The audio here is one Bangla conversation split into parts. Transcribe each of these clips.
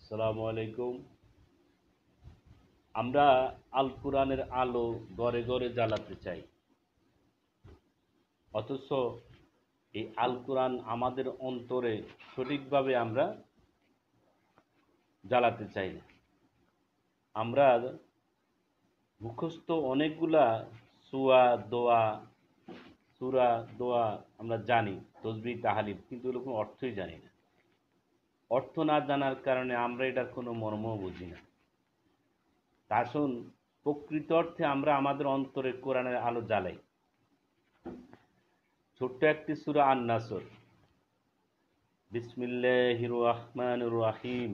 আসসালামু আলাইকুম। আমরা আল কোরআনের আলো ঘরে ঘরে জ্বালাতে চাই, অথচ এই আল কোরআন আমাদের অন্তরে সঠিকভাবে আমরা জ্বালাতে চাই না। আমরা মুখস্থ অনেকগুলা সুয়া দোয়া সূরা দোয়া আমরা জানি, তসবিহ তাহলিল, কিন্তু এর কোনো অর্থই জানি না। অর্থ না জানার কারণে আমরা এটার কোনো মর্মও বুঝি না। তা আসুন, প্রকৃত অর্থে আমরা আমাদের অন্তরে কোরআনের আলো জ্বালাই। ছোট্ট একটি সূরা আন-নাসর। বিসমিল্লাহির রহমানির রহিম।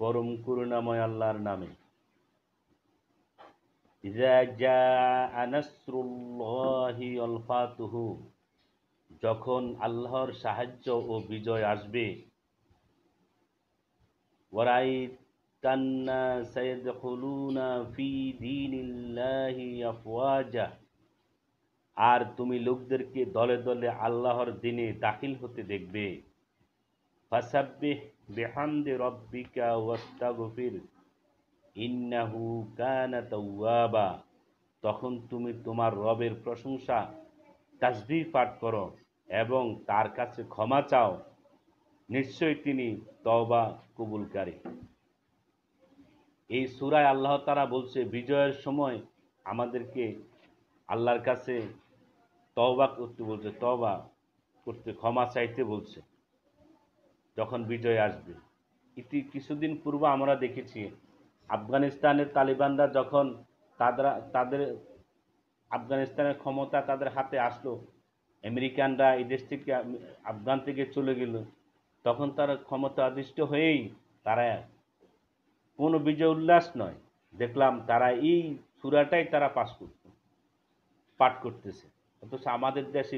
পরম করুণাময় আল্লাহর নামে। ইযা জাআ নাসরুল্লাহি ওয়াল ফাতুহু, যখন আল্লাহর সাহায্য ও বিজয় আসবে। ওয়ারাইতান নাসা ইয়াদখুলুনা ফি দীনিল্লাহি আফওয়াজা, আর তুমি লোকদেরকে দলে দলে আল্লাহর দ্বীনে দাখিল হতে দেখবে। ফাসাব্বিহ বিহামদি রাব্বিকা ওয়াস্তাগফির ইন্নাহু কানা তাওয়াবা, তখন তুমি তোমার রবের প্রশংসা তাসবিহ পাঠ করো এবং তার কাছে ক্ষমা চাও, নিশ্চয়ই তিনি তওবা কবুলকারী। এই সূরায় আল্লাহ তাআলা বলছে বিজয়ের সময় আমাদেরকে আল্লাহর কাছে তওবা করতে বলছে, তওবা করতে, ক্ষমা চাইতে বলছে যখন বিজয় আসবে। কিছুদিন পূর্বে আমরা দেখেছি আফগানিস্তানের তালিবানরা যখন তাদের আফগানিস্তানের ক্ষমতা তাদের হাতে আসলো, আমেরিকানরা এই দেশ থেকে আফগান থেকে চলে গেল, তখন তারা ক্ষমতা অধিষ্ঠ হয়েই তারা কোনো বিজয় উল্লাস নয়, দেখলাম তারা এই সূরাটাই তারা পাঠ করতেছে। অথচ আমাদের দেশে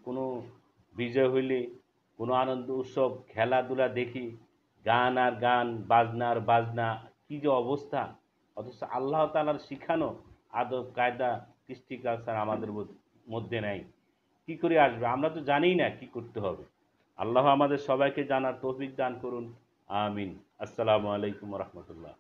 কোনো বিজয় হইলে, কোনো আনন্দ উৎসব খেলাধুলা দেখি, গান আর গান, বাজনা আর বাজনা, কি যে অবস্থা! অথচ আল্লাহ তাআলার শিখানো আদব কায়দা কৃষ্টি কালচার আমাদের মধ্যে নাই। কি করে আসবে? আমরা তো জানিই না কি করতে হবে। আল্লাহ আমাদের সবাইকে জানার তৌফিক দান করুন। আমিন। আসসালামু আলাইকুম ওয়া রাহমাতুল্লাহ।